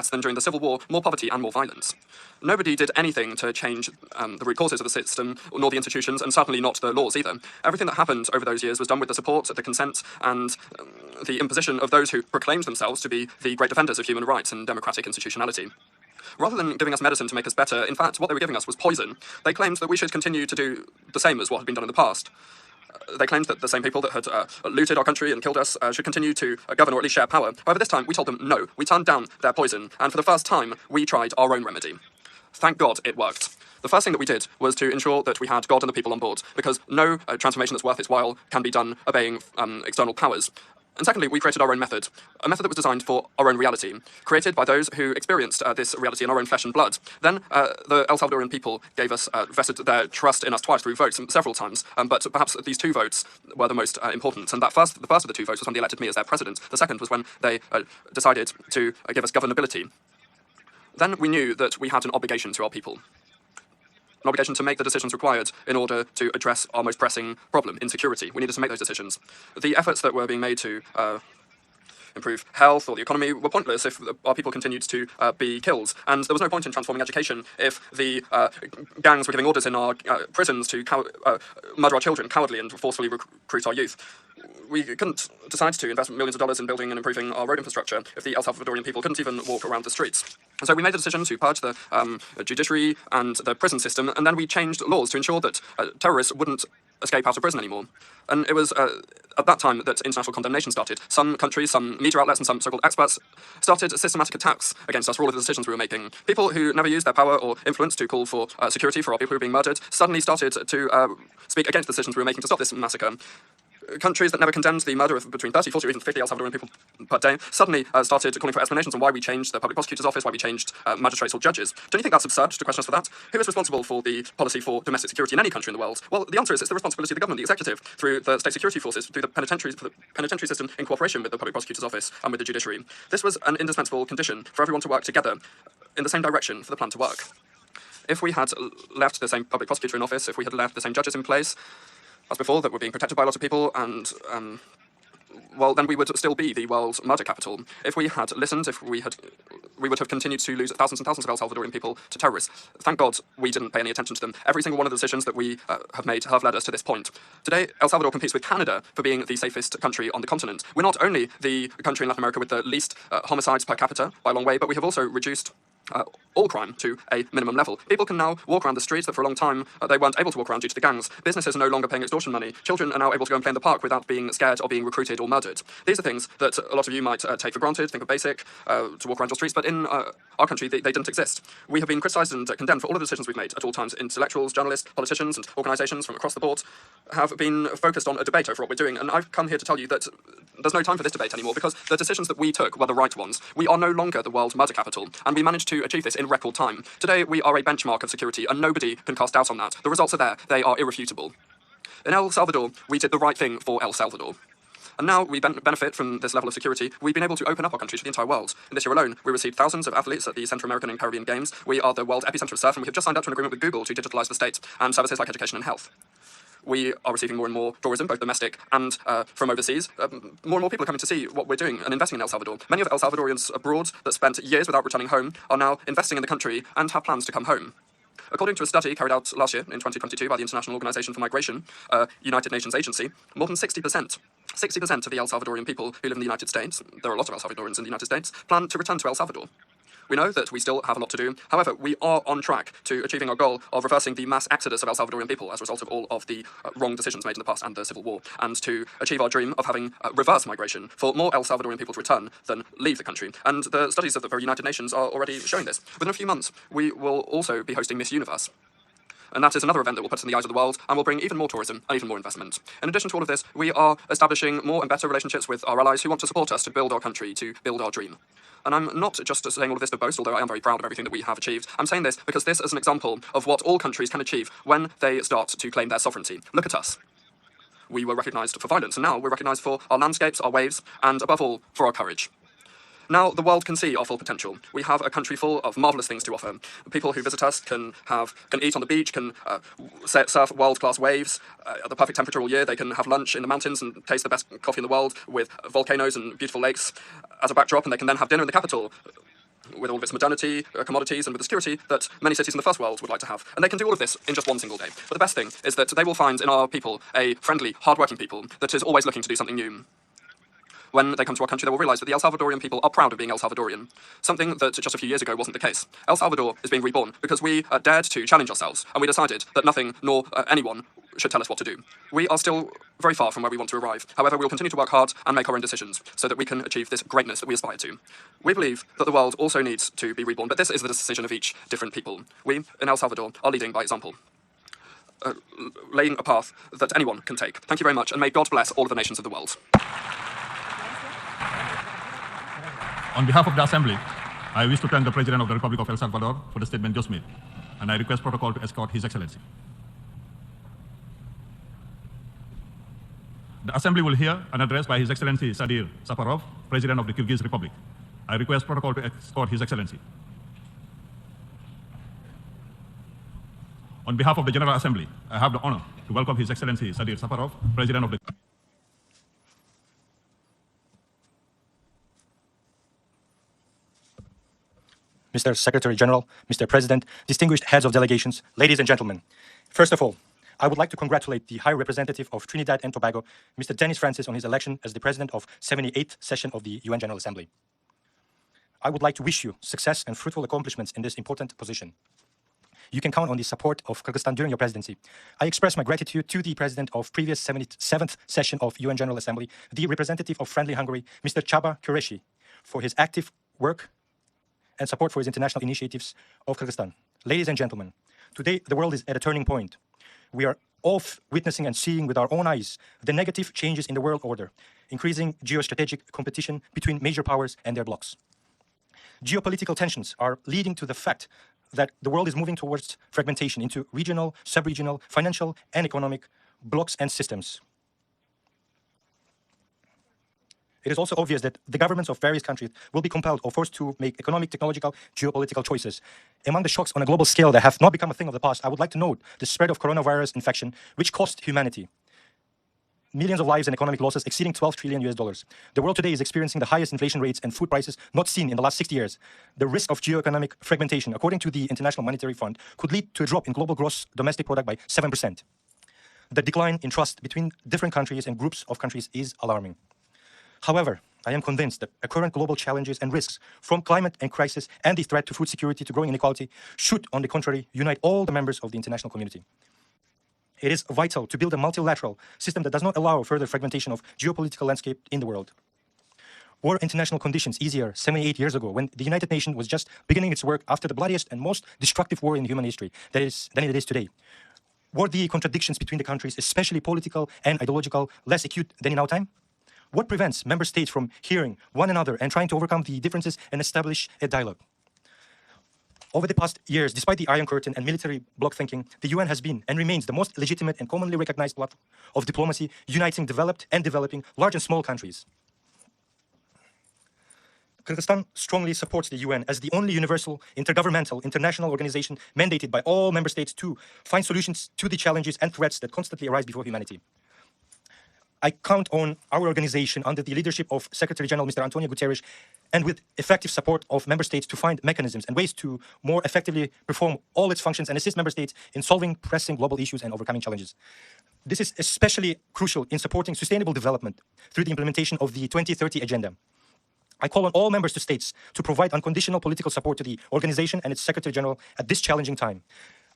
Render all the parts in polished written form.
than during the Civil War, more poverty and more violence. Nobody did anything to change the root causes of the system, nor the institutions, and certainly not the laws either. Everything that happened over those years was done with the support, the consent, and the imposition of those who proclaimed themselves to be the great defenders of human rights and democratic institutionality. Rather than giving us medicine to make us better, in fact, what they were giving us was poison. They claimed that we should continue to do the same as what had been done in the past. They claimed that the same people that had looted our country and killed us should continue to govern or at least share power. However, this time we told them no. We turned down their poison, and for the first time, we tried our own remedy. Thank God it worked. The first thing that we did was to ensure that we had God and the people on board, because no transformation that's worth its while can be done obeying external powers. And secondly, we created our own method, a method that was designed for our own reality, created by those who experienced this reality in our own flesh and blood. Then the El Salvadorian people gave us, vested their trust in us twice through votes, several times, but perhaps these two votes were the most important. And the first of the two votes was when they elected me as their president. The second was when they decided to give us governability. Then we knew that we had an obligation to our people. An obligation to make the decisions required in order to address our most pressing problem, insecurity. We needed to make those decisions. The efforts that were being made to improve health or the economy were pointless if our people continued to be killed. And there was no point in transforming education if the gangs were giving orders in our prisons to murder our children cowardly and forcefully recruit our youth. We couldn't decide to invest millions of dollars in building and improving our road infrastructure if the El Salvadorian people couldn't even walk around the streets. And so we made the decision to purge the judiciary and the prison system, and then we changed laws to ensure that terrorists wouldn't escape out of prison anymore. And it was at that time that international condemnation started. Some countries, some media outlets, and some so-called experts started systematic attacks against us for all of the decisions we were making. People who never used their power or influence to call for security for our people who were being murdered suddenly started to speak against the decisions we were making to stop this massacre. Countries that never condemned the murder of between 30, 40, or even 50 El Salvadorian people per day suddenly started calling for explanations on why we changed the public prosecutor's office, why we changed magistrates or judges. Don't you think that's absurd to question us for that? Who is responsible for the policy for domestic security in any country in the world? Well, the answer is it's the responsibility of the government, the executive, through the state security forces, through the penitentiary system in cooperation with the public prosecutor's office and with the judiciary. This was an indispensable condition for everyone to work together in the same direction for the plan to work. If we had left the same public prosecutor in office, if we had left the same judges in place, as before, that were being protected by a lot of people, and, well, then we would still be the world's murder capital. If we had listened, we would have continued to lose thousands and thousands of El Salvadorian people to terrorists. Thank God we didn't pay any attention to them. Every single one of the decisions that we have made have led us to this point. Today, El Salvador competes with Canada for being the safest country on the continent. We're not only the country in Latin America with the least homicides per capita by a long way, but we have also reduced all crime to a minimum level. People can now walk around the streets that for a long time they weren't able to walk around due to the gangs. Businesses are no longer paying extortion money. Children are now able to go and play in the park without being scared or being recruited or murdered. These are things that a lot of you might take for granted, think are basic, to walk around your streets, but in our country they didn't exist. We have been criticised and condemned for all of the decisions we've made at all times. Intellectuals, journalists, politicians and organisations from across the board have been focused on a debate over what we're doing, and I've come here to tell you that there's no time for this debate anymore because the decisions that we took were the right ones. We are no longer the world murder capital, and we managed to achieve this in record time. Today, we are a benchmark of security, and nobody can cast doubt on that. The results are there. They are irrefutable. In El Salvador, we did the right thing for El Salvador. And now we benefit from this level of security. We've been able to open up our country to the entire world. In this year alone, we received thousands of athletes at the Central American and Caribbean Games. We are the world epicenter of surf, and we have just signed up to an agreement with Google to digitalise the state and services like education and health. We are receiving more and more tourism, both domestic and from overseas. More and more people are coming to see what we're doing and investing in El Salvador. Many of El Salvadorians abroad that spent years without returning home are now investing in the country and have plans to come home. According to a study carried out last year, in 2022, by the International Organization for Migration, United Nations agency, more than 60% of the El Salvadorian people who live in the United States, there are a lot of El Salvadorians in the United States, plan to return to El Salvador. We know that we still have a lot to do. However, we are on track to achieving our goal of reversing the mass exodus of El Salvadorian people as a result of all of the wrong decisions made in the past and the Civil War, and to achieve our dream of having reverse migration for more El Salvadorian people to return than leave the country. And the studies of the very United Nations are already showing this. Within a few months, we will also be hosting Miss Universe. And that is another event that will put us in the eyes of the world and will bring even more tourism and even more investment. In addition to all of this, we are establishing more and better relationships with our allies who want to support us to build our country, to build our dream. And I'm not just saying all of this to boast, although I am very proud of everything that we have achieved. I'm saying this because this is an example of what all countries can achieve when they start to claim their sovereignty. Look at us. We were recognised for violence, and now we're recognised for our landscapes, our waves, and above all, for our courage. Now the world can see our full potential. We have a country full of marvellous things to offer. People who visit us can eat on the beach, can surf world-class waves at the perfect temperature all year. They can have lunch in the mountains and taste the best coffee in the world with volcanoes and beautiful lakes as a backdrop, and they can then have dinner in the capital with all of its modernity, commodities, and with the security that many cities in the first world would like to have. And they can do all of this in just one single day. But the best thing is that they will find in our people a friendly, hard-working people that is always looking to do something new. When they come to our country, they will realize that the El Salvadorian people are proud of being El Salvadorian, something that just a few years ago wasn't the case. El Salvador is being reborn because we dared to challenge ourselves, and we decided that nothing nor anyone should tell us what to do. We are still very far from where we want to arrive. However, we will continue to work hard and make our own decisions so that we can achieve this greatness that we aspire to. We believe that the world also needs to be reborn, but this is the decision of each different people. We, in El Salvador, are leading by example. Laying a path that anyone can take. Thank you very much, and may God bless all of the nations of the world. On behalf of the Assembly, I wish to thank the President of the Republic of El Salvador for the statement just made, and I request protocol to escort His Excellency. The Assembly will hear an address by His Excellency Sadir Safarov, President of the Kyrgyz Republic. I request protocol to escort His Excellency. On behalf of the General Assembly, I have the honor to welcome His Excellency Sadir Safarov, President of the Mr. Secretary General, Mr. President, distinguished heads of delegations, ladies and gentlemen. First of all, I would like to congratulate the High Representative of Trinidad and Tobago, Mr. Dennis Francis, on his election as the President of 78th Session of the UN General Assembly. I would like to wish you success and fruitful accomplishments in this important position. You can count on the support of Kyrgyzstan during your presidency. I express my gratitude to the President of previous 77th Session of UN General Assembly, the representative of Friendly Hungary, Mr. Csaba Kureshi, for his active work and support for his international initiatives of Kyrgyzstan. Ladies and gentlemen, today the world is at a turning point. We are all witnessing and seeing with our own eyes the negative changes in the world order, increasing geostrategic competition between major powers and their blocs. Geopolitical tensions are leading to the fact that the world is moving towards fragmentation into regional, sub-regional, financial, and economic blocs and systems. It is also obvious that the governments of various countries will be compelled or forced to make economic, technological, geopolitical choices. Among the shocks on a global scale that have not become a thing of the past, I would like to note the spread of coronavirus infection, which cost humanity millions of lives and economic losses exceeding $12 trillion. The world today is experiencing the highest inflation rates and food prices not seen in the last 60 years. The risk of geoeconomic fragmentation, according to the International Monetary Fund, could lead to a drop in global gross domestic product by 7%. The decline in trust between different countries and groups of countries is alarming. However, I am convinced that the current global challenges and risks from climate and crisis and the threat to food security to growing inequality should, on the contrary, unite all the members of the international community. It is vital to build a multilateral system that does not allow further fragmentation of geopolitical landscape in the world. Were international conditions easier 78 years ago, when the United Nations was just beginning its work after the bloodiest and most destructive war in human history than it is today? Were the contradictions between the countries, especially political and ideological, less acute than in our time? What prevents member states from hearing one another and trying to overcome the differences and establish a dialogue? Over the past years, despite the Iron Curtain and military bloc thinking, the UN has been and remains the most legitimate and commonly recognized platform of diplomacy, uniting developed and developing large and small countries. Kyrgyzstan strongly supports the UN as the only universal, intergovernmental, international organization mandated by all member states to find solutions to the challenges and threats that constantly arise before humanity. I count on our organization under the leadership of Secretary General Mr. Antonio Guterres and with effective support of member states to find mechanisms and ways to more effectively perform all its functions and assist member states in solving pressing global issues and overcoming challenges. This is especially crucial in supporting sustainable development through the implementation of the 2030 Agenda. I call on all member states to provide unconditional political support to the organization and its Secretary General at this challenging time.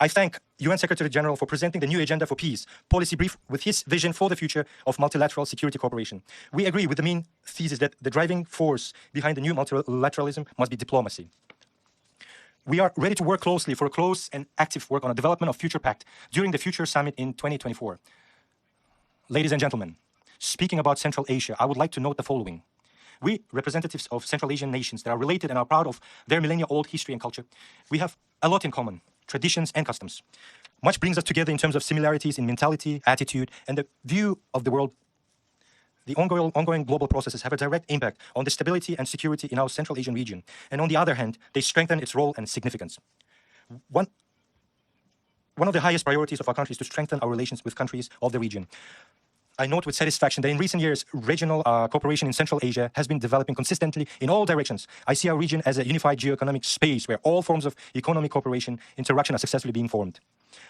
I thank UN Secretary General for presenting the new Agenda for Peace policy brief with his vision for the future of multilateral security cooperation. We agree with the main thesis that the driving force behind the new multilateralism must be diplomacy. We are ready to work closely for a close and active work on a development of future pact during the future summit in 2024. Ladies and gentlemen, speaking about Central Asia, I would like to note the following. We, representatives of Central Asian nations that are related and are proud of their millennia-old history and culture, we have a lot in common. Traditions and customs. Much brings us together in terms of similarities in mentality, attitude, and the view of the world. The ongoing global processes have a direct impact on the stability and security in our Central Asian region. And on the other hand, they strengthen its role and significance. One of the highest priorities of our country is to strengthen our relations with countries of the region. I note with satisfaction that in recent years, regional cooperation in Central Asia has been developing consistently in all directions. I see our region as a unified geo-economic space where all forms of economic cooperation interaction are successfully being formed.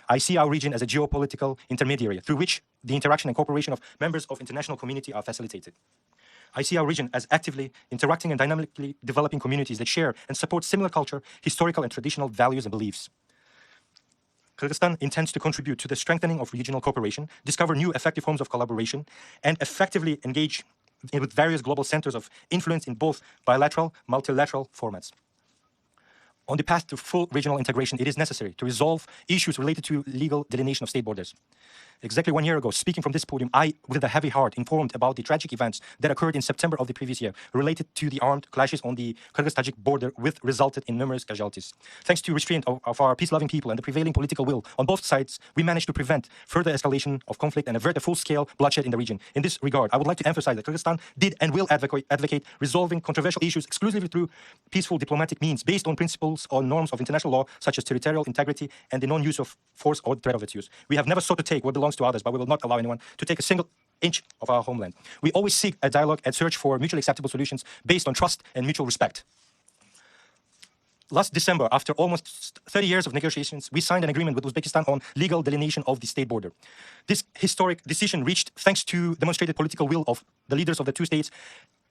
I see our region as a geopolitical intermediary through which the interaction and cooperation of members of international community are facilitated. I see our region as actively interacting and dynamically developing communities that share and support similar culture, historical and traditional values and beliefs. Kyrgyzstan intends to contribute to the strengthening of regional cooperation, discover new effective forms of collaboration, and effectively engage with various global centers of influence in both bilateral, multilateral formats. On the path to full regional integration, it is necessary to resolve issues related to legal delineation of state borders. Exactly 1 year ago, speaking from this podium, I, with a heavy heart, informed about the tragic events that occurred in September of the previous year related to the armed clashes on the Kyrgyz-Tajik border, which resulted in numerous casualties. Thanks to restraint of our peace-loving people and the prevailing political will on both sides, we managed to prevent further escalation of conflict and avert a full-scale bloodshed in the region. In this regard, I would like to emphasize that Kyrgyzstan did and will advocate resolving controversial issues exclusively through peaceful diplomatic means based on principles or norms of international law, such as territorial integrity and the non-use of force or threat of its use. We have never sought to take what belongs to others, but we will not allow anyone to take a single inch of our homeland. We always seek a dialogue and search for mutually acceptable solutions based on trust and mutual respect. Last December, after almost 30 years of negotiations, we signed an agreement with Uzbekistan on legal delineation of the state border. This historic decision, reached thanks to demonstrated political will of the leaders of the two states,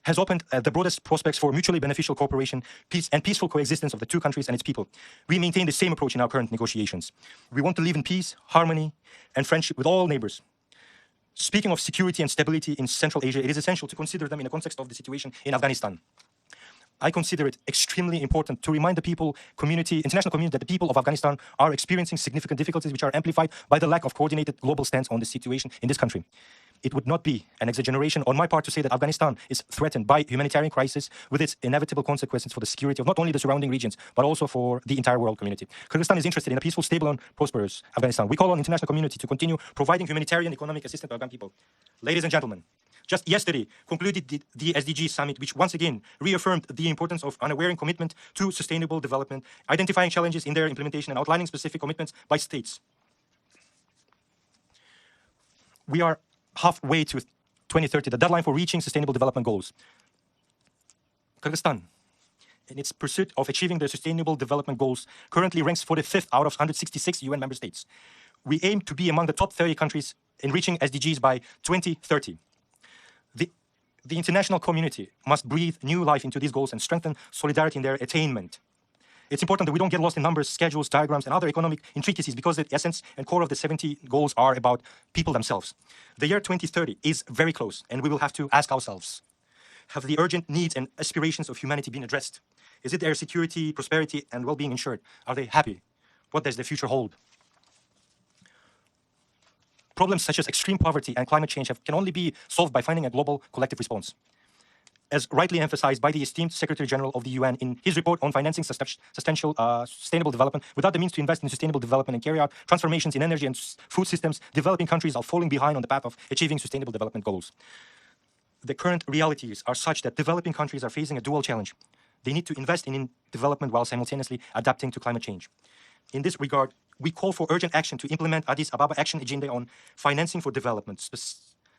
has opened the broadest prospects for mutually beneficial cooperation, peace, and peaceful coexistence of the two countries and its people. We maintain the same approach in our current negotiations. We want to live in peace, harmony, and friendship with all neighbors. Speaking of security and stability in Central Asia, it is essential to consider them in the context of the situation in Afghanistan. I consider it extremely important to remind the international community, that the people of Afghanistan are experiencing significant difficulties which are amplified by the lack of coordinated global stance on the situation in this country. It would not be an exaggeration on my part to say that Afghanistan is threatened by humanitarian crisis with its inevitable consequences for the security of not only the surrounding regions, but also for the entire world community. Kyrgyzstan is interested in a peaceful, stable, and prosperous Afghanistan. We call on the international community to continue providing humanitarian economic assistance to Afghan people. Ladies and gentlemen, just yesterday concluded the SDG summit, which once again reaffirmed the importance of unwavering commitment to sustainable development, identifying challenges in their implementation and outlining specific commitments by states. We are halfway to 2030, the deadline for reaching sustainable development goals. Kyrgyzstan, in its pursuit of achieving the sustainable development goals, currently ranks 45th out of 166 UN member states. We aim to be among the top 30 countries in reaching SDGs by 2030. The international community must breathe new life into these goals and strengthen solidarity in their attainment. It's important that we don't get lost in numbers, schedules, diagrams, and other economic intricacies, because the essence and core of the 70 goals are about people themselves. The year 2030 is very close, and we will have to ask ourselves, have the urgent needs and aspirations of humanity been addressed? Is it their security, prosperity, and well-being ensured? Are they happy? What does the future hold? Problems such as extreme poverty and climate change can only be solved by finding a global collective response. As rightly emphasized by the esteemed Secretary General of the UN in his report on financing sustainable development, without the means to invest in sustainable development and carry out transformations in energy and food systems, developing countries are falling behind on the path of achieving sustainable development goals. The current realities are such that developing countries are facing a dual challenge. They need to invest in development while simultaneously adapting to climate change. In this regard, we call for urgent action to implement Addis Ababa Action Agenda on financing for development,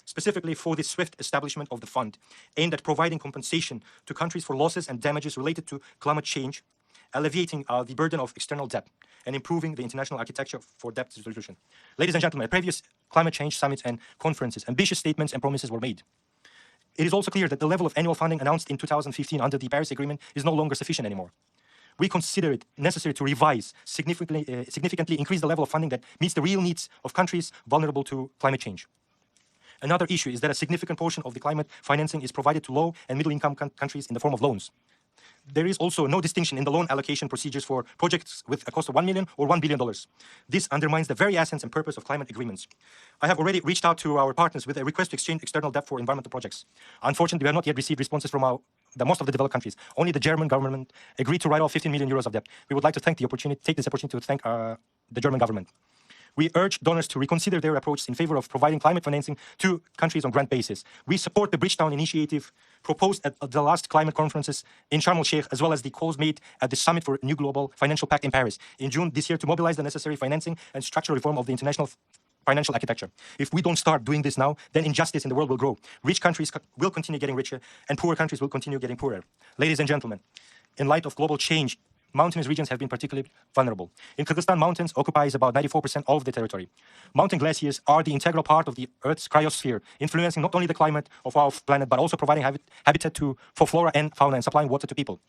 specifically for the swift establishment of the fund aimed at providing compensation to countries for losses and damages related to climate change, alleviating the burden of external debt, and improving the international architecture for debt resolution. Ladies and gentlemen, at previous climate change summits and conferences, ambitious statements and promises were made. It is also clear that the level of annual funding announced in 2015 under the Paris Agreement is no longer sufficient anymore. We consider it necessary to revise, significantly increase the level of funding that meets the real needs of countries vulnerable to climate change. Another issue is that a significant portion of the climate financing is provided to low and middle income countries in the form of loans. There is also no distinction in the loan allocation procedures for projects with a cost of $1 million or $1 billion. This undermines the very essence and purpose of climate agreements. I have already reached out to our partners with a request to exchange external debt for environmental projects. Unfortunately, we have not yet received responses from most of the developed countries. Only the German government agreed to write off 15 million euros of debt. We would like to take this opportunity to thank the German government. We urge donors to reconsider their approach in favor of providing climate financing to countries on grant basis. We support the Bridgetown initiative proposed at the last climate conferences in Sharm el-Sheikh, as well as the calls made at the Summit for a New Global Financial Pact in Paris in June this year to mobilize the necessary financing and structural reform of the international financial architecture. If we don't start doing this now, then injustice in the world will grow. Rich countries will continue getting richer, and poor countries will continue getting poorer. Ladies and gentlemen, in light of global change, mountainous regions have been particularly vulnerable. In Kyrgyzstan, mountains occupies about 94% of the territory. Mountain glaciers are the integral part of the Earth's cryosphere, influencing not only the climate of our planet, but also providing habitat for flora and fauna and supplying water to people.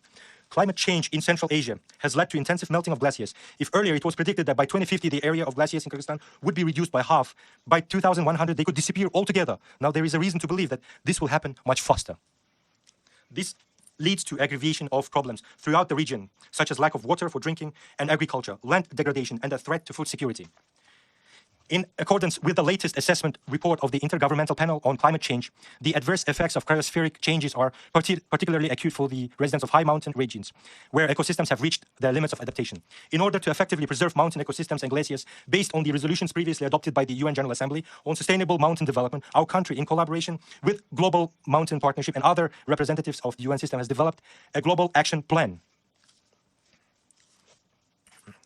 Climate change in Central Asia has led to intensive melting of glaciers. If earlier it was predicted that by 2050 the area of glaciers in Kyrgyzstan would be reduced by half, by 2100 they could disappear altogether. Now there is a reason to believe that this will happen much faster. This leads to aggravation of problems throughout the region, such as lack of water for drinking and agriculture, land degradation, and a threat to food security. In accordance with the latest assessment report of the Intergovernmental Panel on Climate Change, the adverse effects of cryospheric changes are particularly acute for the residents of high mountain regions, where ecosystems have reached their limits of adaptation. In order to effectively preserve mountain ecosystems and glaciers, based on the resolutions previously adopted by the UN General Assembly on sustainable mountain development, our country, in collaboration with Global Mountain Partnership and other representatives of the UN system, has developed a global action plan.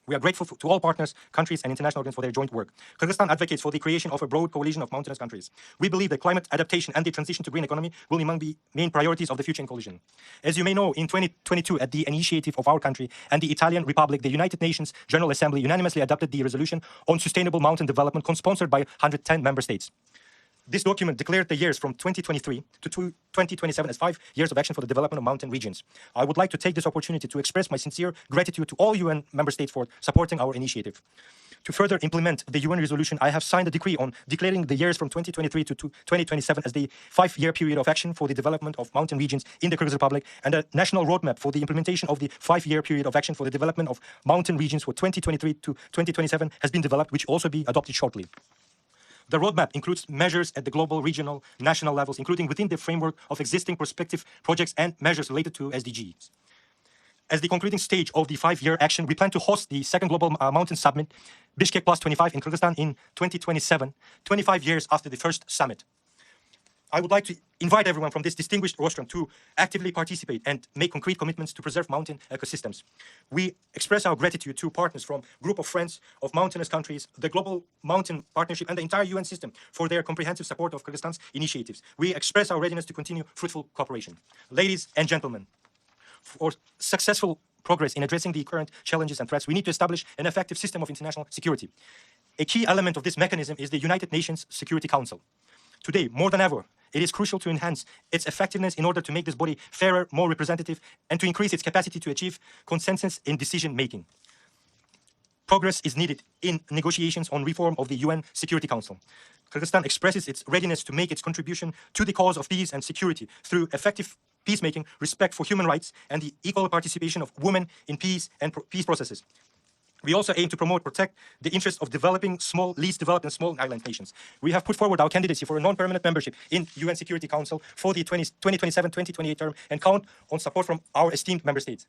We are grateful to all partners, countries, and international organizations for their joint work. Kyrgyzstan advocates for the creation of a broad coalition of mountainous countries. We believe that climate adaptation and the transition to green economy will be among the main priorities of the future coalition. As you may know, in 2022, at the initiative of our country and the Italian Republic, the United Nations General Assembly unanimously adopted the resolution on sustainable mountain development, co-sponsored by 110 member states. This document declared the years from 2023 to 2027 as 5 years of action for the development of mountain regions. I would like to take this opportunity to express my sincere gratitude to all UN member states for supporting our initiative. To further implement the UN resolution, I have signed a decree on declaring the years from 2023 to 2027 as the 5-year period of action for the development of mountain regions in the Kyrgyz Republic, and a national roadmap for the implementation of the 5-year period of action for the development of mountain regions for 2023 to 2027 has been developed, which will also be adopted shortly. The roadmap includes measures at the global, regional, national levels, including within the framework of existing prospective projects and measures related to SDGs. As the concluding stage of the 5-year action, we plan to host the second Global Mountain Summit, Bishkek Plus 25 in Kyrgyzstan in 2027, 25 years after the first summit. I would like to invite everyone from this distinguished rostrum to actively participate and make concrete commitments to preserve mountain ecosystems. We express our gratitude to partners from Group of Friends of Mountainous Countries, the Global Mountain Partnership, and the entire UN system for their comprehensive support of Kyrgyzstan's initiatives. We express our readiness to continue fruitful cooperation. Ladies and gentlemen, for successful progress in addressing the current challenges and threats, we need to establish an effective system of international security. A key element of this mechanism is the United Nations Security Council. Today, more than ever, it is crucial to enhance its effectiveness in order to make this body fairer, more representative, and to increase its capacity to achieve consensus in decision-making. Progress is needed in negotiations on reform of the UN Security Council. Kyrgyzstan expresses its readiness to make its contribution to the cause of peace and security through effective peacemaking, respect for human rights, and the equal participation of women in peace and peace processes. We also aim to protect the interests of least developed and small island nations. We have put forward our candidacy for a non-permanent membership in UN Security Council for the 2027-2028 term and count on support from our esteemed member states.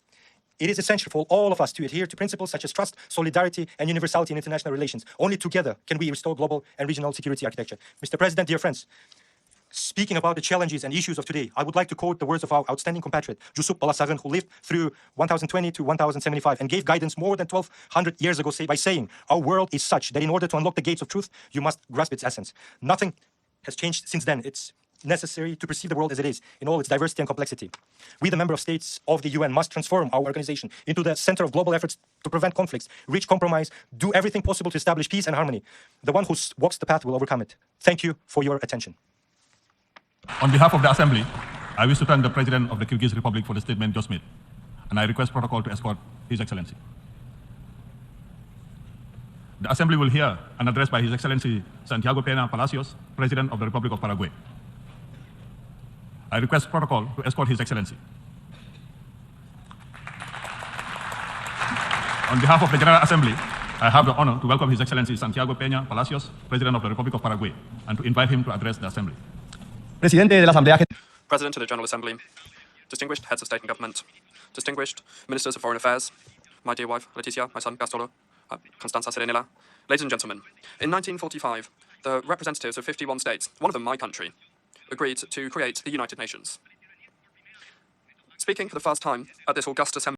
It is essential for all of us to adhere to principles such as trust, solidarity, and universality in international relations. Only together can we restore global and regional security architecture. Mr. President, dear friends, speaking about the challenges and issues of today, I would like to quote the words of our outstanding compatriot, Jusup Balasagun, who lived through 1020 to 1075 and gave guidance more than 1200 years ago by saying, "Our world is such that in order to unlock the gates of truth, you must grasp its essence." Nothing has changed since then. It's necessary to perceive the world as it is, in all its diversity and complexity. We, the member states of the UN, must transform our organization into the center of global efforts to prevent conflicts, reach compromise, do everything possible to establish peace and harmony. The one who walks the path will overcome it. Thank you for your attention. On behalf of the Assembly, I wish to thank the President of the Kyrgyz Republic for the statement just made, and I request protocol to escort His Excellency. The Assembly will hear an address by His Excellency Santiago Peña Palacios, President of the Republic of Paraguay. I request protocol to escort His Excellency. On behalf of the General Assembly, I have the honor to welcome His Excellency Santiago Peña Palacios, President of the Republic of Paraguay, and to invite him to address the Assembly. President of the General Assembly, distinguished heads of state and government, distinguished ministers of foreign affairs, my dear wife Leticia, my son Gastolo, Constanza Serenela, ladies and gentlemen, in 1945, the representatives of 51 states, one of them my country, agreed to create the United Nations. Speaking for the first time at this august assembly,